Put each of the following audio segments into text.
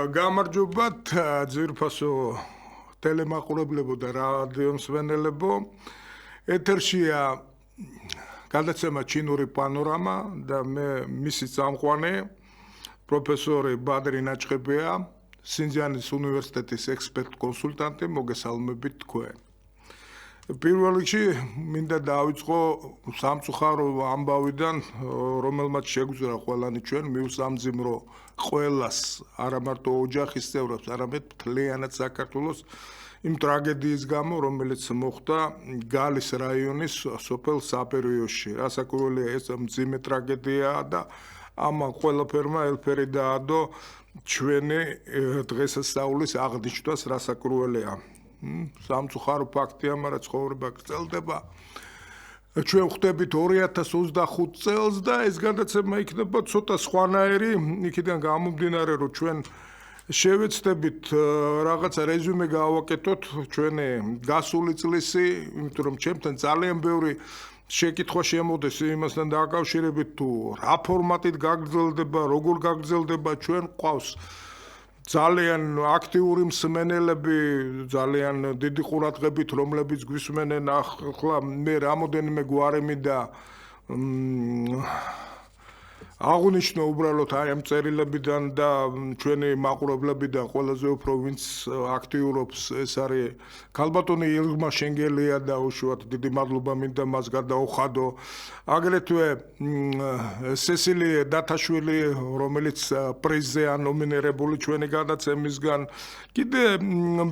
გამარჯობათ ძვირფასო ტელემაყურებლებო და რადიო მსმენელებო. ეთერშია გადაცემა ჩინური პანორამა და მე მისი წამყვანი პროფესორი ბადრი ნაჭყებია, სინძიანის უნივერსიტეტის ექსპერტ კონსულტანტი, მოგესალმებით თქვენ. პირველ რიგში მინდა დავიწყო სამწუხარო ამბავიდან, რომელმაც შეგვიძლია ყველანი ჩვენ მივსამძიმრო ყველას, არა მარტო ოჯახის წევრებს, არამედ მთლიანად საქართველოს იმ ტრაგედიის გამო, რომელიც მოხდა გალის რაიონის სოფელ საპერიოში. რასაკვირველია, ეს მძიმე ტრაგედიაა და ამან ყველაფერმა ელფერი დაადო ჩვენი დღესასწაულის აღნიშვნას, რასაკვირველია. სამწუხარო ფაქტია, მაგრამ ცხოვრება გრძელდება. ჩვენ ვხვდებით 2025 წელს და ეს გადაცემა იქნება ცოტა სხვანაირი, იქიდან გამომდინარე, რომ ჩვენ შევეცდებით რაღაცა რეზუმე გავაკეთოთ ჩვენი გასული წლისი, იმიტომ რომ ჩემთან ძალიან ბევრი შეკითხვა შემოდის იმასთან დაკავშირებით, თუ რა ფორმატით გაგრძელდება, როგორ გაგრძელდება, ჩვენ ყავს ძალიან აქტიური მსმენელები, ძალიან დიდი ყურადღებით, რომლებიც გვისმენენ. ახლა მე რამოდენიმე გვარი მინდა აღნიშნო უბრალოდ აი ამ წერილებიდან და ჩვენი მაყურებლებიდან ყველაზე უფრო ვინც აქტიურობს, ეს არის ქალბატონი ილღმა შენგელია და უშუალოდ დიდი მადლობა მინდა მას გადაუხადო. აგრეთვე სესილია დათაშვილი, რომელიც პრიზზეა ნომინირებული ჩვენი გადაცემისგან. კიდე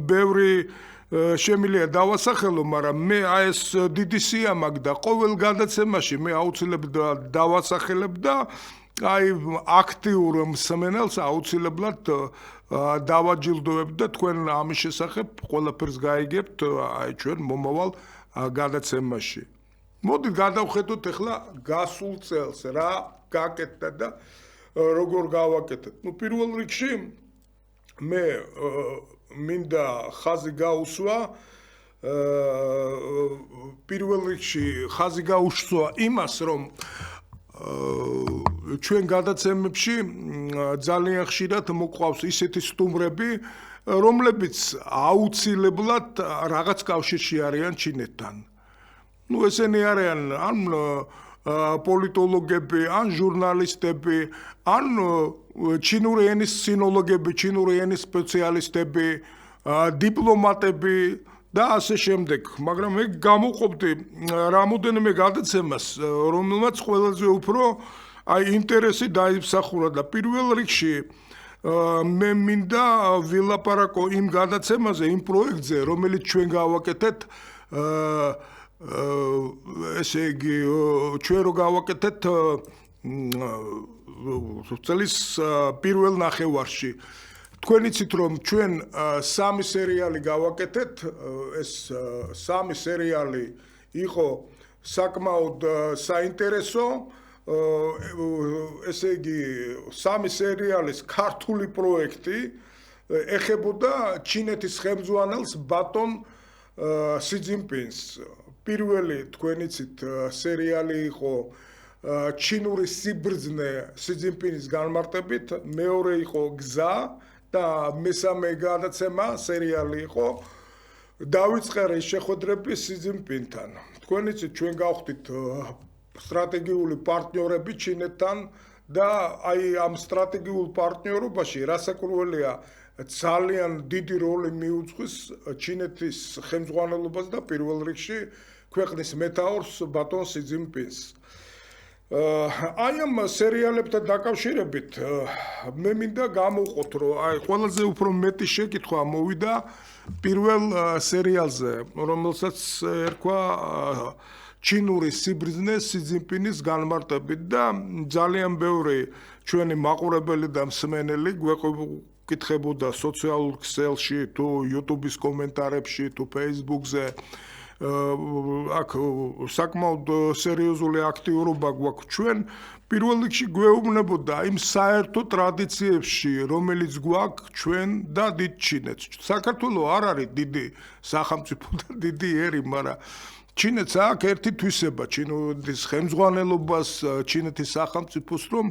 ბევრი შემიძლია დავასახელო, მაგრამ მე ეს დიდი სიამაგი და ყოველ გადაცემაში მე აუცილებლად დავასახელებ და აი აქტიურ მსმენელს აუცილებლად დავაჯილდოებ და თქვენ ამის შესახებ ყველაფერს გაიგებთ აი ჩვენ მომავალ გადაცემაში. მოდით გადავხედოთ ახლა გასულ წელს, რა გაკეთდა და როგორ გავაკეთეთ. პირველ რიგში მე მინდა ხაზი გაუსვა, პირველ რიგში ხაზი გაუსვა იმას, რომ ჩვენ გადაცემებში ძალიან ხშირად მოყვავს ისეთი სტუმრები, რომლებიც აუცილებლად რაღაც კავშირში არიან ჩინეთთან. ესენი არიან ან პოლიტოლოგები, ან ჟურნალისტები, ან ჩინური ენის სინოლოგები, ჩინური ენის სპეციალისტები, დიპლომატები და ასე შემდეგ. მაგრამ მე გამოვყოფდი რამოდენიმე გადაცემას, რომელმაც ყველაზე უფრო ინტერესი დაიმსახურა და პირველ რიგში მე მინდა ვილაპარაკო იმ გადაცემაზე, იმ პროექტზე, რომელიც ჩვენ გავაკეთეთ, ესე იგი, ჩვენ რო გავაკეთეთ წლის პირველ ნახევარში. თქვენ იცით, რომ ჩვენ სამი სერიალი გავაკეთეთ, ეს სამი სერიალი იყო საკმაოდ საინტერესო, ესე იგი, სამი სერიალის ქართული პროექტი ეხებოდა ჩინეთის ხელმძღვანელს ბატონ სი ძინპინს. პირველი თქვენ იცით სერიალი იყო ჩინური სიბრძნე სი ძინპინის განმარტებით, მეორე იყო გზა და მესამე გადაცემა სერიალი იყო დავიწყე შეხვედრები სი ძინპინთან. თქვენ იცით, ჩვენ გავხდით სტრატეგიული პარტნიორები ჩინეთთან და აი ამ სტრატეგიულ პარტნიორობაში რასაკვირველია ძალიან დიდი როლი მიუძღვის ჩინეთის ხელმძღვანელობას და პირველ რიგში ქვეყნის მეთაურს ბატონ სი ძინპინს. აი ამ სერიალებთან დაკავშირებით მე მინდა გამოვყოთ, რომ აი ყველაზე უფრო მეტი შეკითხვა მოვიდა პირველ სერიალზე, რომელსაც ერქვა ჩინური სიბრძნე სი ძინპინის განმარტებით და ძალიან ბევრი ჩვენი მაყურებელი და მსმენელი გვეკითხებოდა სოციალურ ქსელში, თუ YouTube-ის კომენტარებში, თუ Facebook-ზე. აქ საკმაოდ სერიოზული აქტიურობა გვაქვს ჩვენ. პირველ რიგში გვეუბნებოდა იმ საერთო ტრადიციებში, რომელიც გვაქვს ჩვენ და დიდ ჩინეთს. საქართველო არ არის დიდი სახელმწიფო და დიდი ერი, მაგრამ ჩინეთს აქვს ერთი თვისება ჩინეთის ხელმძღვანელობას, ჩინეთის სახელმწიფოს, რომ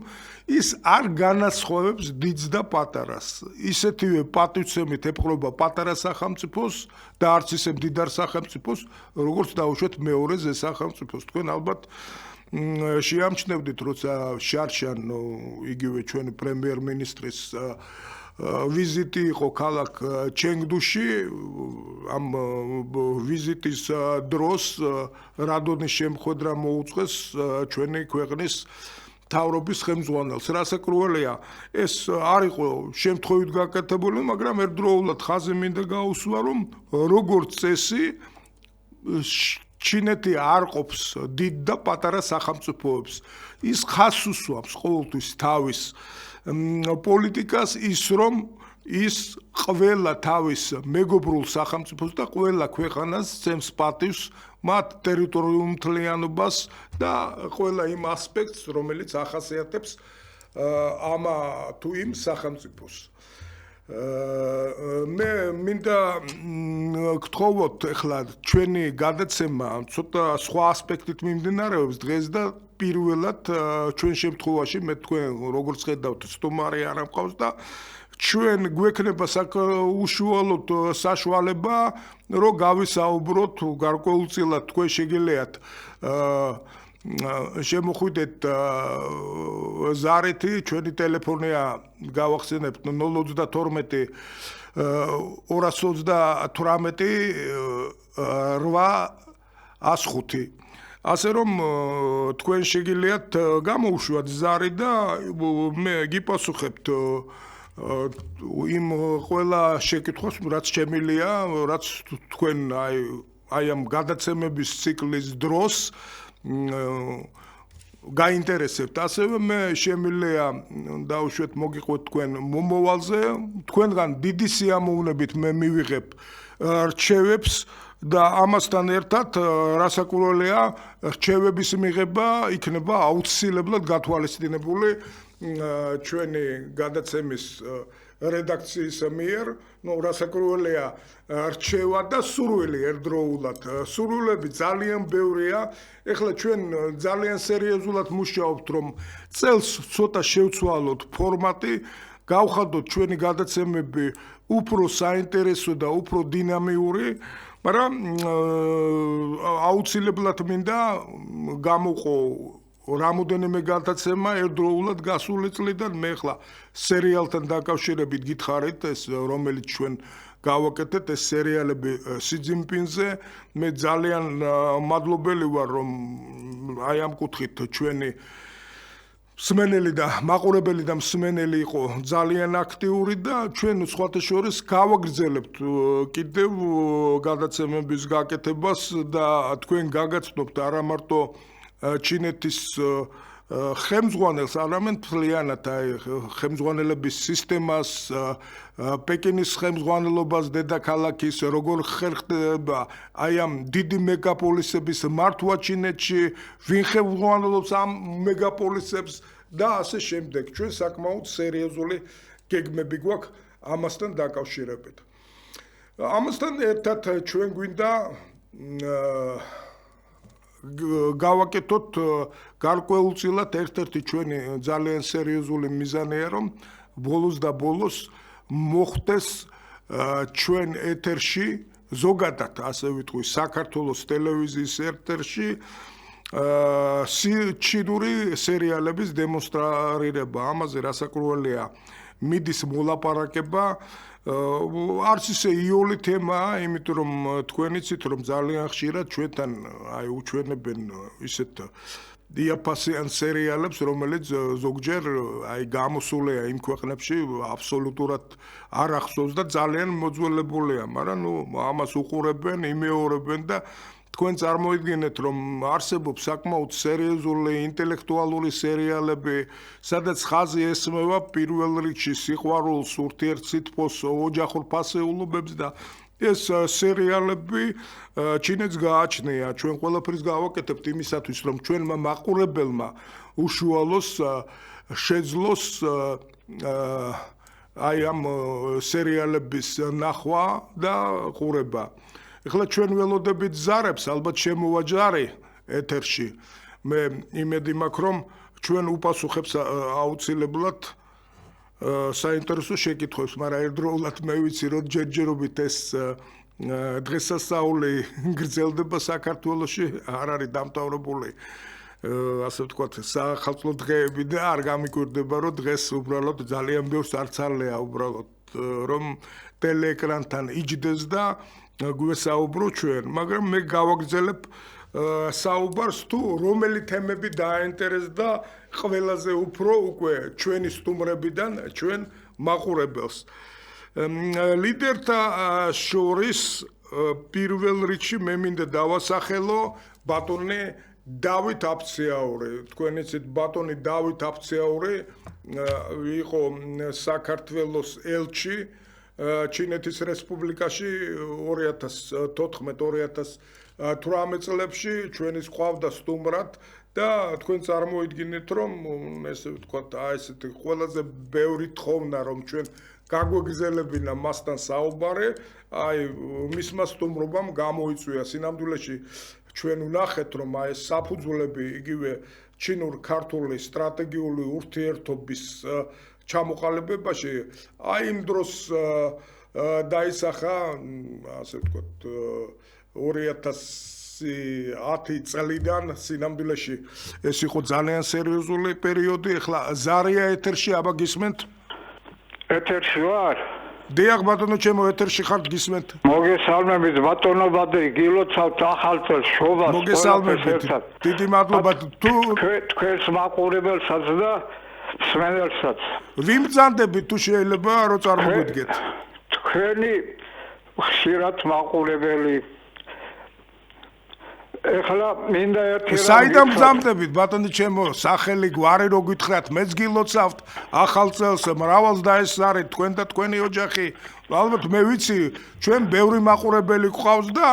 ის არ განასხვავებს დიდს და პატარას. ისეთივე პატივცემით ეპყრობა პატარა სახელმწიფოს და არც ისე მდიდარ სახელმწიფოს, როგორც დაუშვათ მეორე ზე სახელმწიფოს. თქვენ ალბათ შეამჩნევდით, როცა შარშან იგივე ჩვენი პრემიერ-მინისტრის ვიზიტი იყო ქალაქ ჩენგდუში, ამ ვიზიტის დროს რადონის შემოხვედრა მოუწყვეს ჩვენი ქვეყნის მთავრობის ხელმძღვანელს. რასაკვირველია, ეს არ იყო შემთხვევით გაკეთებული, მაგრამ ერთდროულად ხაზი მინდა გაუსვა, რომ როგორც წესი ჩინეთი არ ყოფს დიდ და პატარა სახელმწიფოებს. ის ხაზს უსვამს ყოველთვის თავის პოლიტიკას, ის რომ ის ყველა თავის მეგობრულ სახელმწიფოს და ყველა ქვეყანას ცემს პატივს მათ ტერიტორიულ მთლიანობას და ყველა იმ ასპექტს, რომელიც ახასიათებს ამა თუ იმ სახელმწიფოს. მე მინდა გთხოვოთ ახლა ჩვენი გადაცემა ცოტა სხვა ასპექტით მიმდინარეობს დღეს და პირველად ჩვენ შემთხვევაში მე თქვენ როგორც ხედავთ სტუმარი არ ამყავს და ჩვენ გვექნება უშუალოდ საშუალება რომ გავისაუბროთ გარკვეულწილად თქვენ შეგიძლიათ შემოხვიდეთ ზარეთი ჩვენი ტელეფონია გავახსენებთ 032 218 ასე რომ თქვენ შეგიძლიათ გამოუშვათ ზარი და მე გიპასუხებთ იმ ყველა შეკითხვას, რაც შემილია, რაც თქვენ აი ამ გადაცემების ციკლის დროს გაინტერესებთ. ასევე მე შემიძლია დაუშვათ მოგიყვეთ თქვენ მომავალზე, თქვენგან დიდი სიამოვნებით მე მივიღებ რჩევებს და ამასთან ერთად რასაკვირველია რჩევების მიღება იქნება აუცილებლად გათვალისწინებული ჩვენი გადაცემის რედაქციის მიერ, რასაკვირველია რჩევა და სურვილი ერთდროულად. სურვილები ძალიან ბევრია. ეხლა ჩვენ ძალიან სერიოზულად მუშაობთ, რომ წელს ცოტა შევცვალოთ ფორმატი, გავხადოთ ჩვენი გადაცემები უფრო საინტერესო და უფრო დინამიური, მაგრამ აუცილებლად მინდა გამოვყო რამოდენიმე გადაცემა ერთდროულად გასული წლიდან. მე ახლა სერიალთან დაკავშირებით გითხარით, ეს რომელიც ჩვენ გავაკეთეთ, ეს სერიალები სიძინპინზე. მე ძალიან მადლობელი ვარ, რომ აი ამ კუთხით ჩვენი მსმენელი და მაყურებელი და მსმენელი იყო ძალიან აქტიური და ჩვენ სხვათა შორის გავაგრძელებთ კიდევ გადაცემების გაკეთებას და თქვენ გაგაცნობთ არა მარტო ჩინეთის ხელმძღვანელს, არამედ მთლიანად ხელმძღვანელების სისტემას, პეკინის ხელმძღვანელობას, დედაქალაქის, როგორ ხერხდება აი ამ დიდი მეგაპოლისების მართვა ჩინეთში, ვინ ხელმძღვანელობს ამ მეგაპოლისებს და ასე შემდეგ. ჩვენ საკმაოდ სერიოზული გეგმები გვაქვს ამასთან დაკავშირებით. ამასთან ერთად ჩვენ გვინდა გავაკეთოთ გარკვეულწილად ერთ-ერთი ჩვენი ძალიან სერიოზული მიზანია, რომ ბოლოს და ბოლოს მოხდეს ჩვენ ეთერში, ზოგადად ასე ვიტყვი, საქართველოს ტელევიზიის ეთერში ჩინური სერიალების დემონსტრირება. ამაზე რასაკვირველია მიდის მოლაპარაკება. არც ისე იოლი თემაა, იმიტომ რომ თქვენ იცით, რომ ძალიან ხშირად ჩვენთან აი უჩვენებენ ისეთ დიაპაზიან სერიალებს, რომელიც ზოგჯერ აი გამოსულია იმ ქვეყნებში აბსოლუტურად არ ახსოვს და ძალიან მოძველებულია, მაგრამ ამას უყურებენ, იმეორებენ და თქვენ წარმოიდგინეთ, რომ არსებობს საკმაოდ სერიოზული ინტელექტუალური სერიალები, სადაც ხაზი ესმევა პირველ რიგში სიყვარულს, ურთიერთსიტყვას, ოჯახურ ფასეულობებს და ეს სერიალები ჩინეთს გააჩნია. ჩვენ ყველაფერს გავაკეთებთ იმისათვის, რომ ჩვენმა მაყურებელმა უშუალოს შეძლოს აი ამ სერიალების ნახვა და ყურება. ეხლა ჩვენ ველოდებით ზარებს, ალბათ შემოვაჯარი ეთერში. მე იმედი მაქვს, რომ ჩვენ უპასუხებს აუცილებლად საინტერესო შეკითხვებს, მაგრამ ერთდროულად მე ვიცი, რომ ჯერჯერობით ეს დღესასწაული გრძელდება საქართველოში, არ არის დამთავრებული ასე ვთქვათ, სახალხო დღეები და არ გამიკვირდება, რომ დღეს უბრალოდ ძალიან ბევრს არცალეა უბრალოდ, რომ ტელეეკრანთან იჯდეს და გვესაუბრო ჩვენ, მაგრამ მე გავაგრძელებ საუბარს თუ რომელი თემები დააინტერესდა ყველაზე უფრო უკვე ჩვენი სტუმრებიდან ჩვენ მაყურებელს. ლიდერთა შორის პირველ რიგში მე მინდა დავასახელო ბატონი დავით აფციაური. თქვენ იცით ბატონი დავით აფციაური იყო საქართველოს ელჩი ჩინეთის რესპუბლიკაში 2014-2018 წლებში ჩვენის ყავდა სტუმრად და თქვენ წარმოიდგინეთ რომ ესე ვთქვათ ესეთი ყველაზე ბევრი თხოვნა რომ ჩვენ გაგვეგზელებინა მასთან საუბარი აი მისმა სტუმრობამ გამოიწვია სინამდვილეში ჩვენ ვნახეთ რომ აი საფუძვლები იგივე ჩინურ-ქართული სტრატეგიული ურთიერთობის ჩამოყალიბებაში აი იმ დროს დაისახა ასე ვთქვათ 2010 წლიდან სინამდვილეში ეს იყო ძალიან სერიოზული პერიოდი ეხლა ზარია ეთერში აბა გისმენთ ეთერში ვარ დიახ ბატონო ჩემო ეთერში ხართ გისმენთ მოგესალმებით ბატონო ბადრი გილოცავთ ახალ წელს შობას მოგესალმებით დიდი მადლობა თუ თქვენს მაყურებელსაც და მსმენელსაც ვიმბრძანდებით თუ შეიძლება რომ წარმოგვიდგეთ თქვენი ხშირად მაყურებელი ეხლა მინდა ერთი რამ საიდან ბრძანდებით ბატონი ჩემო სახელი გვარი რო გითხრათ მეც გილოცავთ ახალ წელს მრავალს დაესწარეთ თქვენ და თქვენი ოჯახი ალბათ მე ვიცი ჩვენ ბევრი მაყურებელი გვყავს და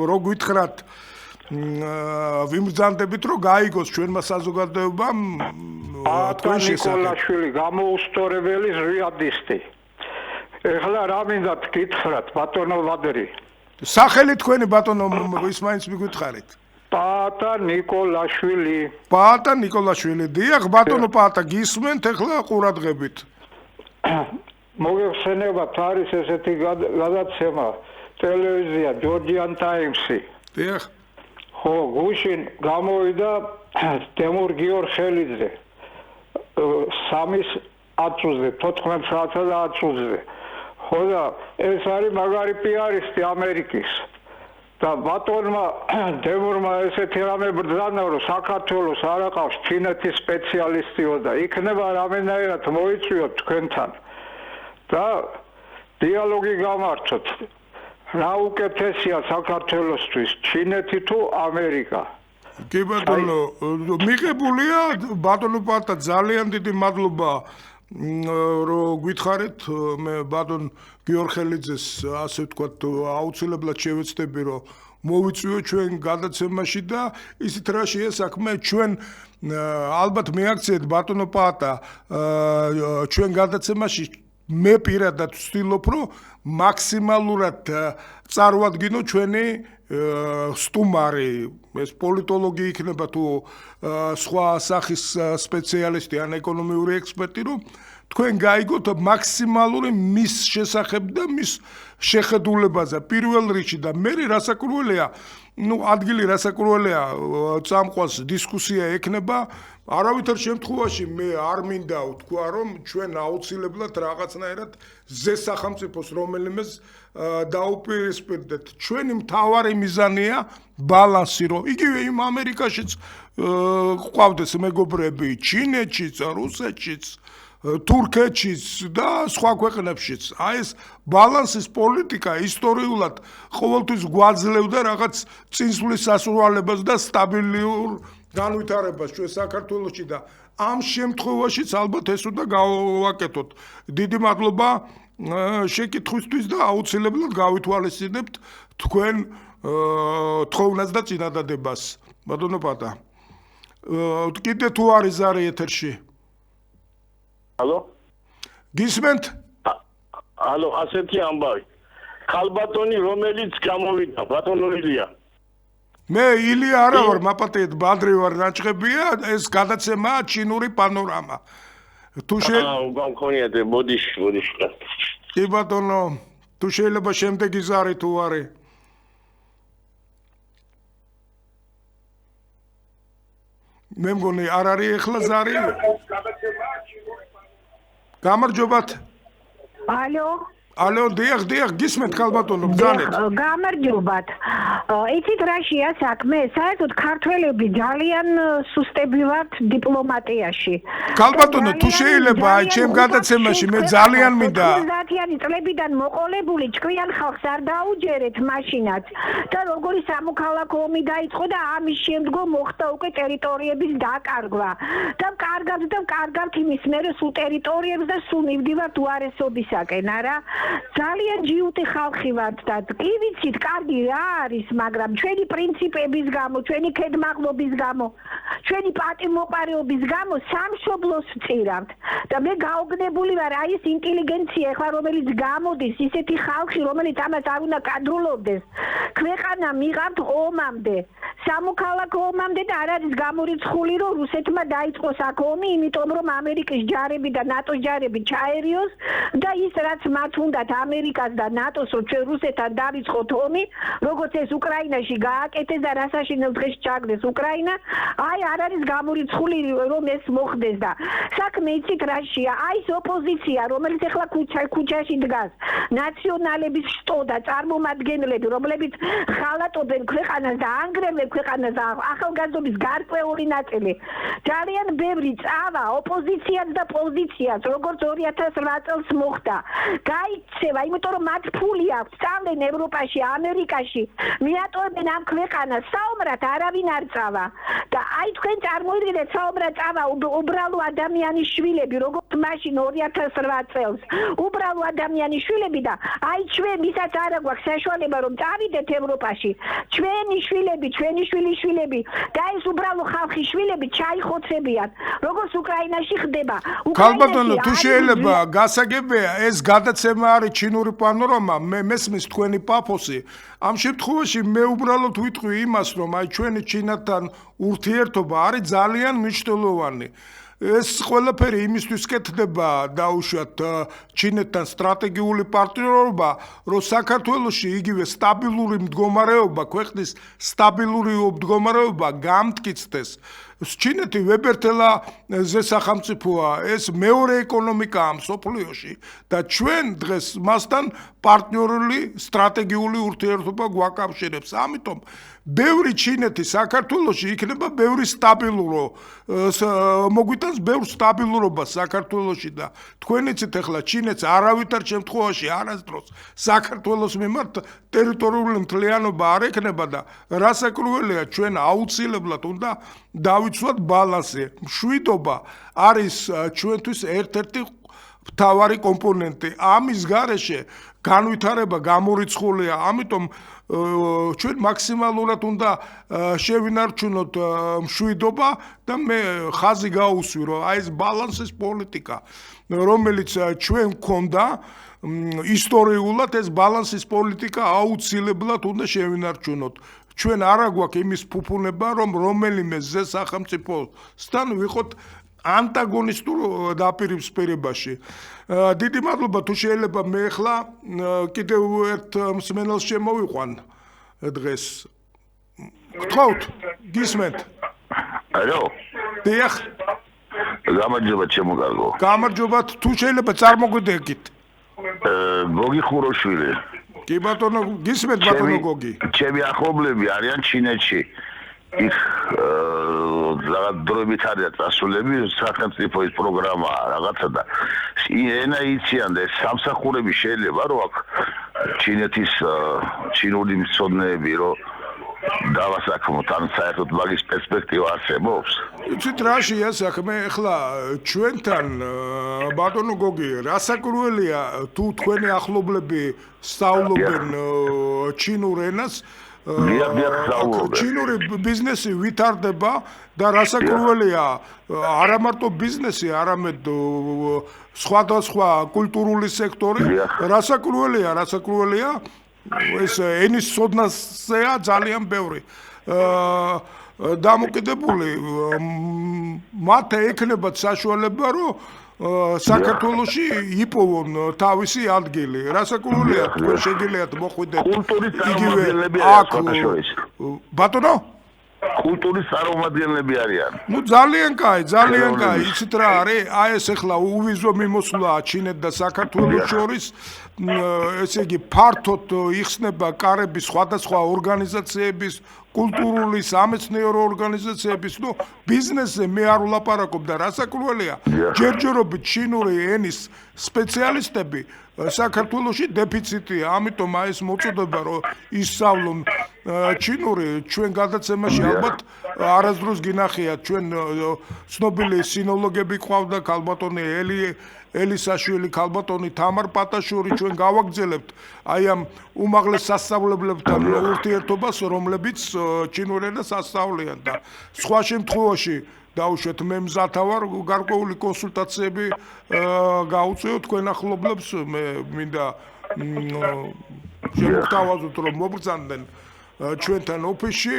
რო გითხრათ ვიმბრძანდებით რომ გაიგოს ჩვენმა საზოგადოებამ თქვენ შესახებ ნიკოლაშვილი გამოუსწორებელი რიადისტი ეხლა რა მინდა გითხრათ ბატონო ბადრი სახელი თქვენი ბატონო ის მაინც მიგვითხარით პაატა ნიკოლაშვილი პაატა ნიკოლაშვილი დიახ ბატონო პაატა გისმენთ ეხლა ყურადღებით მოგეხსენებათ არის ესეთი გადაცემა ტელევიზია ჯორჯიან ტაიმსი დიახ ხო გუშინ გამოვიდა თემურ გიორხელიძე 3-ის აწუზე 14 საათსა და აწუზე ხო და ეს არის მაგარი პიარისტი ამერიკის და ბატონმა დემურმა ესეთი რამე ბრძანა რომ საქართველოს არ აყავს ჩინეთის სპეციალისტიო და იქნება რამენაირად მოიწვიოთ თქვენთან და დიალოგი გამართოთ რა უკეთესია საქართველოსთვის ჩინეთი თუ ამერიკა კი ბატონო მიღებულია ბატონო პაატა ძალიან დიდი მადლობა რომ გითხარით მე ბატონ გიორხელიძეს ასე ვთქვათ აუცილებლად შევეცდები რომ მოვიწვიო ჩვენ გადაცემაში და ისეთ რა შეესაქმე ჩვენ ალბათ მიაქციეთ ბატონო პაატა ჩვენ გადაცემაში მე პირადად ვცდილობ რომ მაქსიმალურად წარვადგინო ჩვენი სტუმარი ეს პოლიტოლოგი იქნება თუ სხვა სახის სპეციალისტი ან ეკონომიური ექსპერტი რომ თქვენ გაიგოთ მაქსიმალური მის შესახებ და მის შეხედულებაზე პირველ რიგში და მე რასაკურველია ადგილი რასაკურველია წამყვანს დისკუსია ექნება არავითარ შემთხვევაში მე არ მინდა ვთქვა რომ ჩვენ აუცილებლად რაღაცნაირად ზესახამწიფოს რომელიმეს დაუპირისპირდეთ ჩვენი მთავარი მიზანია ბალანსი რომ იგივე იმ ამერიკაშიც ყავდეს მეგობრები ჩინეთშიც რუსეთშიც თურქეთშიც და სხვა ქვეყნებშიც აი ეს ბალანსის პოლიტიკა ისტორიულად ყოველთვის გვაძლევდა რაღაც წინსვლის სასურველებას და სტაბილურ განვითარებას ჩვენ საქართველოში და ამ შემთხვევაშიც ალბათ ეს უნდა გავაკეთოთ დიდი მადლობა შეკითხვისთვის და აუცილებლად გავითვალისწინებთ თქვენ თხოვნას და წინადადებას ბატონო პაატა კიდე თუ არის ზარი ეთერში ალო გისმენთ ალო ასეთი ამბავი ხალბატონი რომელიც გამოვიდა ბატონო ილია მე ილია არა ვარ მაპატეთ ბადრი ვარ რაჭყებია ეს გადაცემაა ჩინური პანორამა თუ გამქონიათ ბოდიში კი ბატონო თუ შეიძლება შემდეგი ზარი თუ არის მე მგონი არ არის ეხლა ზარი გამარჯობათ ალო დიახ გისმენთ ხალბატონო ბრძანეთ გამარჯობათ იცით რაშია საქმე საერთოდ ქართველები ძალიან სუსტები ვართ დიპლომატიაში ხალბატონო თუ შეიძლება აი ჩემ გადაცემაში მე ძალიან მინდა 90-იანი წლებიდან მოყოლებული ჭკვიან ხალხს არ დაუჯერეთ მაშინაც და როგორი სამოქალაქო ომი დაიწყო და ამის შემდგომ მოხდა უკვე ტერიტორიების დაკარგვა და კარგავთ იმის მერე სულ ტერიტორიებს და სულ მივდივართ უარესობისაკენ არა ძალიან ჯიუტი ხალხი ვართ და კი ვიცით კარგი რა არის მაგრამ ჩვენი პრინციპების გამო ჩვენი ქედმაღლობის გამო ჩვენი პატიმოყარეობის გამო სამშობლოს ვწირავთ და მე გაოგნებული ვარ აი ეს ინტელიგენცია ახლა რომელიც გამოდის ისეთი ხალხი რომელიც ამას არ უნდა კადრულობდეს ქვეყანა მიღავთ ომამდე სამოქალაქო ომამდე და არ არის გამორიცხული რომ რუსეთმა დაიწყოს აქ ომი იმიტომ რომ ამერიკის ჯარები და ნატოს ჯარები ჩაერიოს და ის რაც მათ უნდათ ამერიკას და ნატოს რომ ჩვენ რუსეთთან დავიწყოთ ომი როგორც ეს უკრაინაში გააკეთეს და რასაშინელ დღეს ჩაგდეს უკრაინა აი არ არის გამორიცხული რომ ეს მოხდეს და საქმე იცით რაშია აი ეს ოპოზიცია რომელიც ახლა ქუჩაში დგას ნაციონალების შტო და წარმომადგენლები რომლებიც ხალატობენ ქვეყანას და ანგრევენ ქვეყანას ახალგაზრდობის გარკვეული ნაწილი ძალიან ბევრი წავა ოპოზიციაც და პოზიციაც როგორც 2008 წელს მოხდა გაიქცევა იმიტომ რომ მათ ფული აქვს სწავლენ ევროპაში ამერიკაში მიატოვებენ ამ ქვეყანას საომრად არავინ არ წავა და აი თქვენ წარმოიდგინეთ საომრად წავა უბრალო ადამიანის შვილები როგორც მაშინ 2008 წელს უბრალო ადამიანის შვილები და აი ჩვენ ვისაც არ აქვს საშუალება რომ წავიდეთ ევროპაში ჩვენი შვილები და ეს უბრალო ხალხის შვილები ჩაიხოცებიან როგორც უკრაინაში ხდება ხალბატონო თუ შეიძლება გასაგებია ეს გადაცემა არის ჩინური პანორამა მე მესმის თქვენი პაფოსი ამ შემთხვევაში მე უბრალოდ ვიტყვი იმას რომ აი ჩვენი ჩინეთთან ურთიერთობა არის ძალიან მნიშვნელოვანი ეს ყველაფერი იმისთვის კეთდება დაუშვათ ჩინეთთან სტრატეგიული პარტნიორობა რომ საქართველოში იგივე სტაბილური მდგომარეობა ქვეყნის სტაბილური მდგომარეობა გამტკიცდეს ჩინეთი ვებერთელა ზესახამწიფოა ეს მეორე ეკონომიკაა მსოფლიოში და ჩვენ დღეს მასთან პარტნიორული სტრატეგიული ურთიერთობა გვაკავშირებს ამიტომ ბევრი ჩინეთი საქართველოში იქნება ბევრი სტაბილურო მოგვიტანს ბევრ სტაბილურობა საქართველოში და თქვენიცით ახლა ჩინეთს არავითარ შემთხვევაში არასდროს საქართველოს მიმართ ტერიტორიული მთლიანობა არ ექნება და რასაკურველია ჩვენ აუცილებლად უნდა დავიცვათ ბალანსი მშვიდობა არის ჩვენთვის ერთ-ერთი მთავარი კომპონენტი ამის გარეშე განვითარება გამორიცხულია ამიტომ ჩვენ მაქსიმალურად უნდა შევინარჩუნოთ მშვიდობა და მე ხაზი გაუსვი რომ აი ეს ბალანსის პოლიტიკა რომელიც ჩვენ გქონდა ისტორიულად ეს ბალანსის პოლიტიკა აუცილებლად უნდა შევინარჩუნოთ ჩვენ არა გვაქვს იმის ფუფუნება რომ რომელიმე ზესახამწიფოსთან ვიყოთ ანტაგონისტურ დაპირისპირებაში დიდი მადლობა თუ შეიძლება მე ახლა კიდევ ერთ მსმენელს შემოვიყვან დღეს გთხოვთ გისმენთ ალო დიახ გამარჯობა ჩემო კარგო გამარჯობათ თუ შეიძლება წარმოგვიდგეთ გოგი ხუროშვილი კი ბატონო გისმენთ ბატონო გოგი ჩემი ახლობლები არიან ჩინეთში იქ რაღაც დროებით არის წასულები სახელმწიფოის პროგრამა რაღაცა და ენა იციან და სამსახურები შეიძლება რომ აქ ჩინეთის ჩინური მცოდნეები რომ დავასაქმოთ ან საერთოდ მაგის პერსპექტივა არსებობს იცით რაშია საქმე ახლა ჩვენთან ბატონო გოგი რასაკურველია თუ თქვენი ახლობლები სწავლობენ ჩინურ ენას ჩინური ბიზნესი ვითარდება და რასაკვირველია არა მარტო ბიზნესი, არამედ სხვადასხვა კულტურული სექტორი, რასაკვირველია ეს ენის სოდნასია ძალიან ბევრი. დამოკიდებული მათ ექნებათ საშუალება რომ საქართველოში იპოვონ თავისი ადგილი. რასაკვირველია თქვენ შეგიძლიათ მოხვიდეთ კულტურის იგივე ბატონო კულტურის წარმომადგენლები არიან. ნუ ძალიან კაი, იცით რა არის? აი ეს ახლა უვიზო მიმოსვლა ჩინეთ და საქართველოს შორის, ესე იგი ფართოდ იხსნება კარები სხვადასხვა ორგანიზაციების, კულტურული, სამეცნიერო ორგანიზაციების, ნუ ბიზნესზე მე არ ვლაპარაკობ და რასაკვირველია, ჯერჯერობით ჩინური ენის სპეციალისტები საქართველოში დეფიციტია, ამიტომ აი ეს მოწოდება რომ ისწავლონ ჩინური ჩვენ გადაცემაში ალბათ არასდროს გინახიათ ჩვენ ცნობილი სინოლოგები ყავდა ქალბატონი ელისაშვილი, ქალბატონი თამარ პატაშური ჩვენ გავაგრძელებთ აი ამ უმაღლეს სასწავლებლებთან ურთიერთობას რომლებიც ჩინურ ენას ასწავლიან და სხვა შემთხვევაში დაუშვეთ მე მზათა ვარ გარკვეული კონსულტაციები გაუწევ თქვენ ახლობლებს მე მინდა შემოგთავაზოთ რომ მობრძანდნენ ჩვენთან ოფისში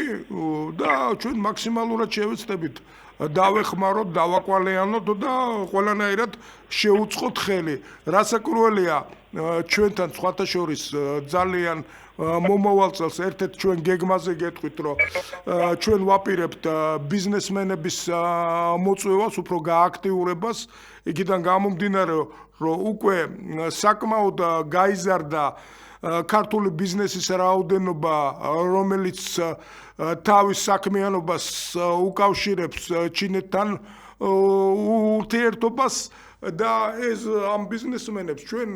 და ჩვენ მაქსიმალურად შევეცდებით დავეხმაროთ, დავაკვალიანოთ და ყველანაირად შეუწყოთ ხელი. რასაკვირველია ჩვენთან სხვათა შორის ძალიან მომავალ წელს ერთ-ერთ ჩვენ გეგმაზე გეტყვით რომ ჩვენ ვაპირებთ ბიზნესმენების მოწვევას, უფრო გააქტიურებას, იქიდან გამომდინარე რომ უკვე საკმაოდ გაიზარდა ქართული ბიზნესის რაოდენობა, რომელიც თავის საქმიანობას უკავშირებს ჩინეთთან ურთიერთობას და ეს ამ ბიზნესმენებს ჩვენ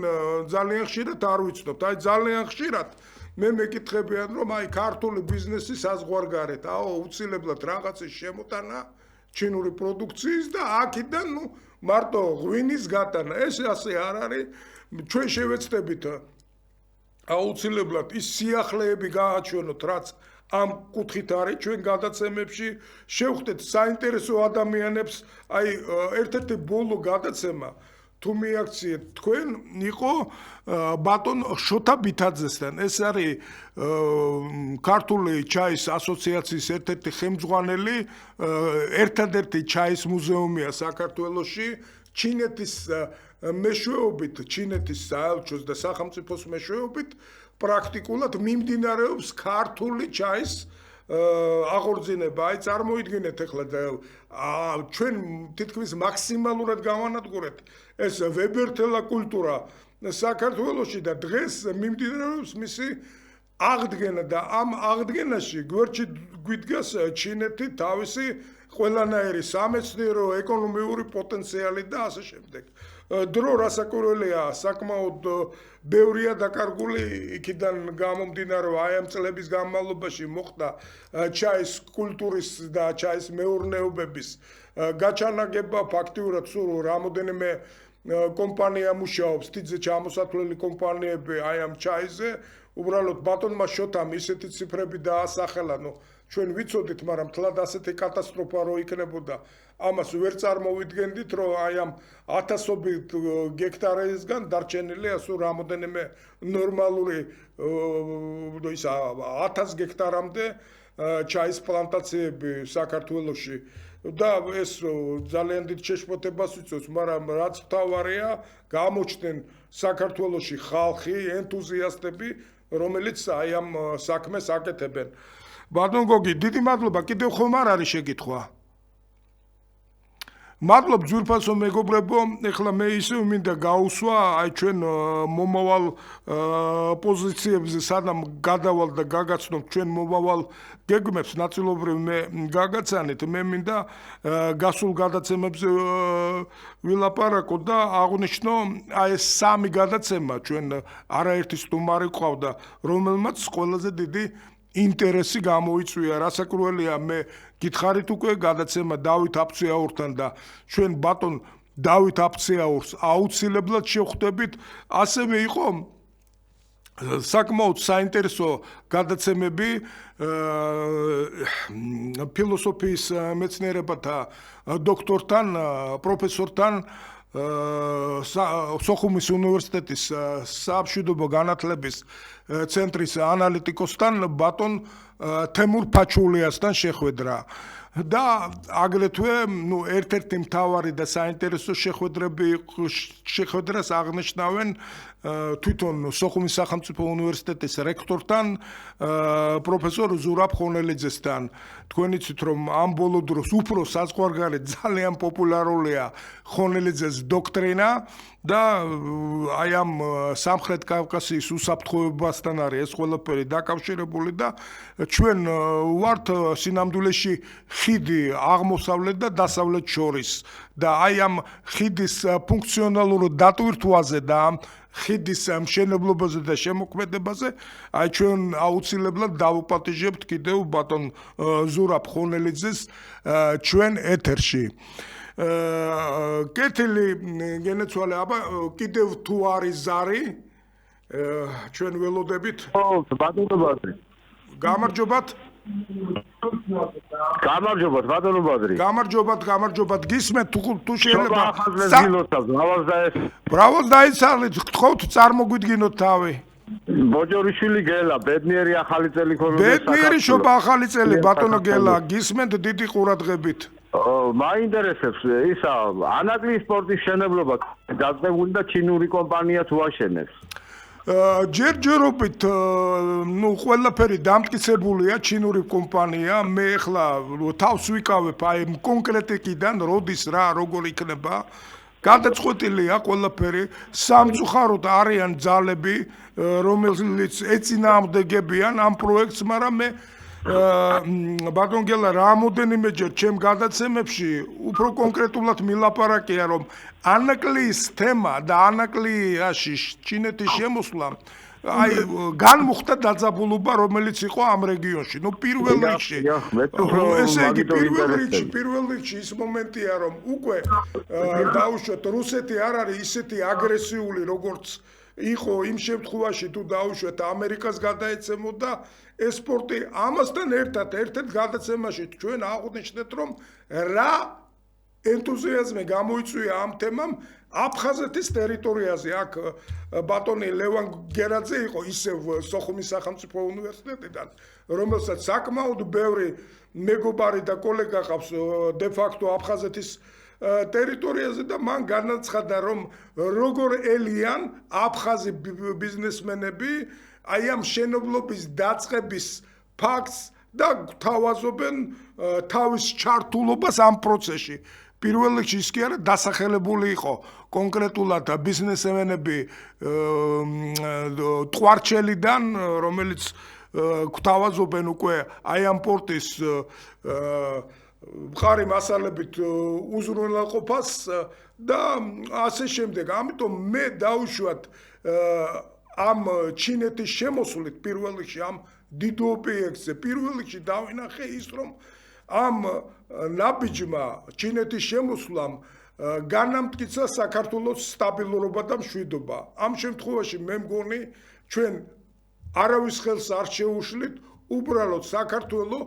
ძალიან ხშირად არ ვიცნობთ. აი ძალიან ხშირად მე მეკითხებიან რომ აი ქართული ბიზნესი საზღვარგარეთ, უცილებლად რაღაცის შემოტანა ჩინური პროდუქციის და აქედან მარტო ღვინის გატანა. ეს ასე არ არის. ჩვენ შევეცდებით აუცილებლად ის სიახლეები გააჩვენოთ, რაც ამ კუთხით არის ჩვენ გადაცემებში, შევხვდეთ საინტერესო ადამიანებს, აი ერთ-ერთი ბოლო გადაცემა თუ მიაქციეთ თქვენ იყო ბატონ შოთა ბითაძესთან. ეს არის ქართული ჩაის ასოციაციის ერთ-ერთი ხელმძღვანელი, ერთადერთი ჩაის მუზეუმია საქართველოში, ჩინეთის მეშვეობით, ჩინეთის საელჩოს და სახელმწიფოს მეშვეობით პრაქტიკულად მიმდინარეობს ქართული ჩაის აღორძინება. აი წარმოიდგინეთ ახლა ჩვენ თითქმის მაქსიმალურად გავანადგურეთ ეს ვებერთელა კულტურა საქართველოში და დღეს მიმდინარეობს მისი აღდგენა და ამ აღდგენაში გვერდში გვიდგას ჩინეთი თავისი ყველანაირი სამეცნიერო ეკონომიური პოტენციალი და ასე შემდეგ. დრო რასაკვირველია საკმაოდ ბევრია დაკარგული იქიდან გამომდინარე აი ამ წლების განმავლობაში მოხდა ჩაის კულტურის და ჩაის მეურნეობების გაჩანაგება ფაქტიურად სულ რამოდენიმე კომპანია მუშაობს თითზე ჩამოსათვლელი კომპანიები აი ამ ჩაიზე უბრალოდ ბატონმა შოთამ ისეთი ციფრები დაასახელა ჩვენ ვიცოდით მაგრამ თლად ასეთი კატასტროფა რო იქნებოდა ამას ვერ წარმოვიდგენდით რომ აი ამ ათასობით გექტარისგან დარჩენილია სულ რამოდენიმე ნორმალური ის 1000 გექტარამდე ჩაის პლანტაციები საქართველოში და ეს ძალიან დიდ შეშფოთებას იწვევს, მაგრამ რაც მთავარია, გამოჩნდნენ საქართველოში ხალხი, ენთუზიასტები, რომელიც აი ამ საქმეს აკეთებენ. ბატონ გოგი, დიდი მადლობა, კიდევ ხომ არ არის შეკითხვა? მადლობ ძვირფასო მეგობრებო, ეხლა მე ისევ მინდა გავუსვა აი ჩვენ მომავალ პოზიციებზე სანამ გადავალ და გაგაცნობ ჩვენ მომავალ გეგმებს ნაწილობრივ მე გაგაცანით მე მინდა გასულ გადაცემებზე ვილაპარაკო და აღვნიშნო აი ეს სამი გადაცემა ჩვენ არაერთი სტუმარი ყავდა რომელმაც ყველაზე დიდი ინტერესი გამოიწვია რასაკვირველია მე გითხარით უკვე გადაცემა დავით აფცეაურთან და ჩვენ ბატონ დავით აფცეაურს აუცილებლად შევხვდებით ასევე იყო საკმაოდ საინტერესო გადაცემები ფილოსოფიის მეცნიერებათა დოქტორთან, პროფესორთან სოხუმის უნივერსიტეტის სამშვიდობო განათლების ცენტრის ანალიტიკოსთან ბატონ თემურ ფაჩულიასთან შეხვედრა. და აგრეთვე ერთ-ერთი მთავარი და საინტერესო შეხვედრას აღნიშნავენ თვითონ სოხუმის სახელმწიფო უნივერსიტეტის რექტორთან პროფესორ ზურაბ ხონელიძესთან. თქვენ იცით რომ ამ ბოლო დროს უფრო საზღვარგარეთ ძალიან პოპულარულია ხონელიძეს დოქტრინა და აი ამ სამხრეთ კავკასიის უსაფრთხოებასთან არის ეს ყველაფერი დაკავშირებული და ჩვენ ვართ სინამდვილეში ხიდი აღმოსავლეთ და დასავლეთ შორის და აი ამ ხიდის ფუნქციონალურ დატვირთვაზე და ამ ხიდის მშენებლობაზე და შემოქმედებაზე აი ჩვენ აუცილებლად დავუპატიჟებთ კიდევ ბატონ ზურაბ ხონელიძეს ჩვენ ეთერში. კეთილი გენეცვალე, აბა კიდევ თუ არის ზარი ჩვენ ველოდებით. ბატონობადრი. გამარჯობათ. გამარჯობათ ბატონობადრი. გამარჯობათ. გისმენთ თუ შეიძლება. ბრავოს დაიცალეთ, გთხოვთ წარმოგვიდგინოთ თავი. ბოჯორიშვილი გელა, ბედნიერი ახალი წელი ქონდეს. ბედნიერი შობა ახალი წელი ბატონო გელა, გისმენთ დიდი ყურადღებით. მაინტერესებს ისა ანაკლიის სპორტის მშენებლობა დაწყებული და ჩინური კომპანია თუ აშენებს. ჯერჯერობით ყველაფერი დამტკიცებულია ჩინური კომპანია. მე ახლა თავს ვიკავებ აი კონკრეტიკიდან, როდის რა როგორ იქნება. გადაწყვეტილია ყველაფერი. სამწუხაროდ არიან ძალები, რომელიც ეწინააღმდეგებიან ამ პროექტს, მაგრამ მე ბატონ გელა რამოდენიმეჯერ ჩემ გადაცემებში უფრო კონკრეტულად მილაპარაკია რომ ანაკლიის თემა და ანაკლიაში ჩინეთის შემოსვლა აი განმუხტა დაძაბულობა რომელიც იყო ამ რეგიონში. პირველ რიგში ესე იგი პირველ რიგში ის მომენტია რომ უკვე დაუშვათ რუსეთი არ არის ისეთი აგრესიული როგორც იყო იმ შემთხვევაში თუ დაუშვათ ამერიკას გადაეცემოდა ესპორტი. ამასთან ერთ-ერთ გადაცემაში ჩვენ აღვნიშნეთ რომ რა ენთუზიაზმი გამოიწვია ამ თემამ აფხაზეთის ტერიტორიაზე. აქ ბატონი ლევან გერაძე იყო ისევ სოხუმის სახელმწიფო უნივერსიტეტიდან, რომელსაც საკმაოდ ბევრი მეგობარი და კოლეგა ყავს დე ფაქტო აფხაზეთის ტერიტორიაზე და მან განაცხადა რომ როგორ ელიან აფხაზი ბიზნესმენები აი ამ შენებლობის დაწყების ფაქტს და გვთავაზობენ თავის ჩართულობას ამ პროცესში. პირველ რიგში ის კი არა დასახელებული იყო კონკრეტულად ბიზნესმენები ტყვარჩელიდან, რომელიც გვთავაზობენ უკვე აი ამ პორტის მხარი მასალებით უზრუნველყოფას და ასე შემდეგ. ამიტომ მე დავუშვათ ამ ჩინეთის შემოსვლით პირველ რიგში ამ დიდ ოპიექტზე პირველ რიგში დავინახე ის რომ ამ ნაბიჯმა ჩინეთის შემოსვლამ განამტკიცა საქართველოს სტაბილურობა და მშვიდობა. ამ შემთხვევაში მე მგონი ჩვენ არავის ხელს არ შეუშლით, უბრალოდ საქართველო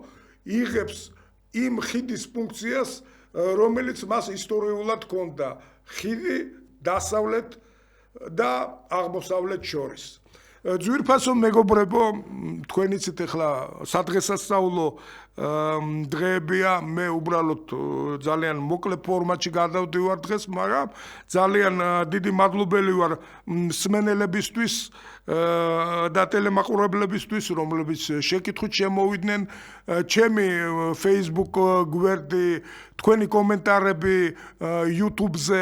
იღებს იმ ხიდის ფუნქციას, რომელიც მას ისტორიულად ჰქონდა. ხიდი დასავლეთ და აღმოსავლეთ შორის. ძვირფასო მეგობრებო, თქვენ იცით ახლა სადღესასწაულო დღეებია, მე უბრალოდ ძალიან მოკლე ფორმატში გადავდივარ დღეს, მაგრამ ძალიან დიდი მადლობელი ვარ მსმენელებისთვის და ტელემაყურებლებისთვის, რომლებიც შეკითხვით შემოვიდნენ. ჩემი Facebook გვერდი, თქვენი კომენტარები YouTube-ზე,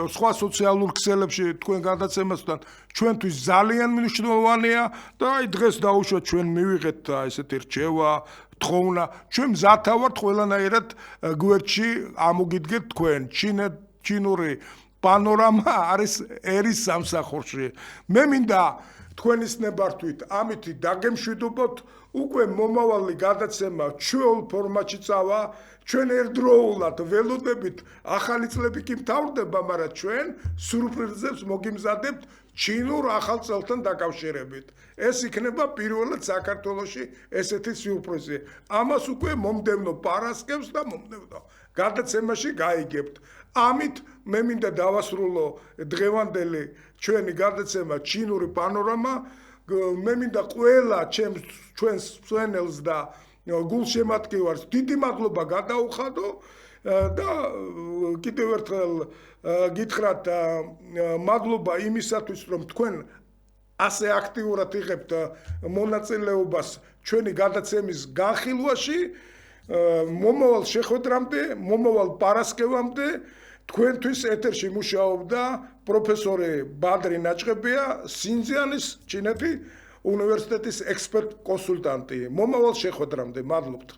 სხვა სოციალურ ქსელებში თქვენ გადაცემასთან ჩვენთვის ძალიან მნიშვნელოვანია და აი დღეს დაუშვათ ჩვენ მივიღეთ ესეთი რჩევა, თხოვნა. ჩვენ მზათა ვართ ყველანაირად გვერდში ამოგიდგეთ თქვენ. ჩინური პანორამა არის ერის სამსახურში. მე მინდა თქვენის ნებართვით ამით დაგემშვიდობოთ უკვე მომავალი გადაცემა ჩვეულ ფორმატში წავა, ჩვენ ერთდროულად ველოდებით ახალი წლები კი მთავრდება, მაგრამ ჩვენ სურპრიზებს მოგიმზადებთ ჩინურ ახალ წელთან დაკავშირებით. ეს იქნება პირველად საქართველოში ესეთი სიურპრიზი. ამას უკვე მომდევნო პარასკევს და მომდევნო გადაცემაში გაიგებთ. ამით მე მინდა დავასრულო დღევანდელი ჩვენი გადაცემა ჩინური პანორამა. მე მინდა ყველა ჩვენს მსვენელს და გულშემატკივარს დიდი მადლობა გადაუხადო და კიდევ ერთხელ გითხრათ მადლობა იმისათვის რომ თქვენ ასე აქტიურად იღებთ მონაწილეობას ჩვენი გადაცემის განხილვაში მომავალ შეხვედრამდე, მომავალ პარასკევამდე თქვენთვის ეთერში მუშაობდა პროფესორი ბადრი ნაჭყებია, სინძიანის ჩინეთის უნივერსიტეტის ექსპერტ კონსულტანტი. მომავალ შეხვედრამდე, მადლობთ.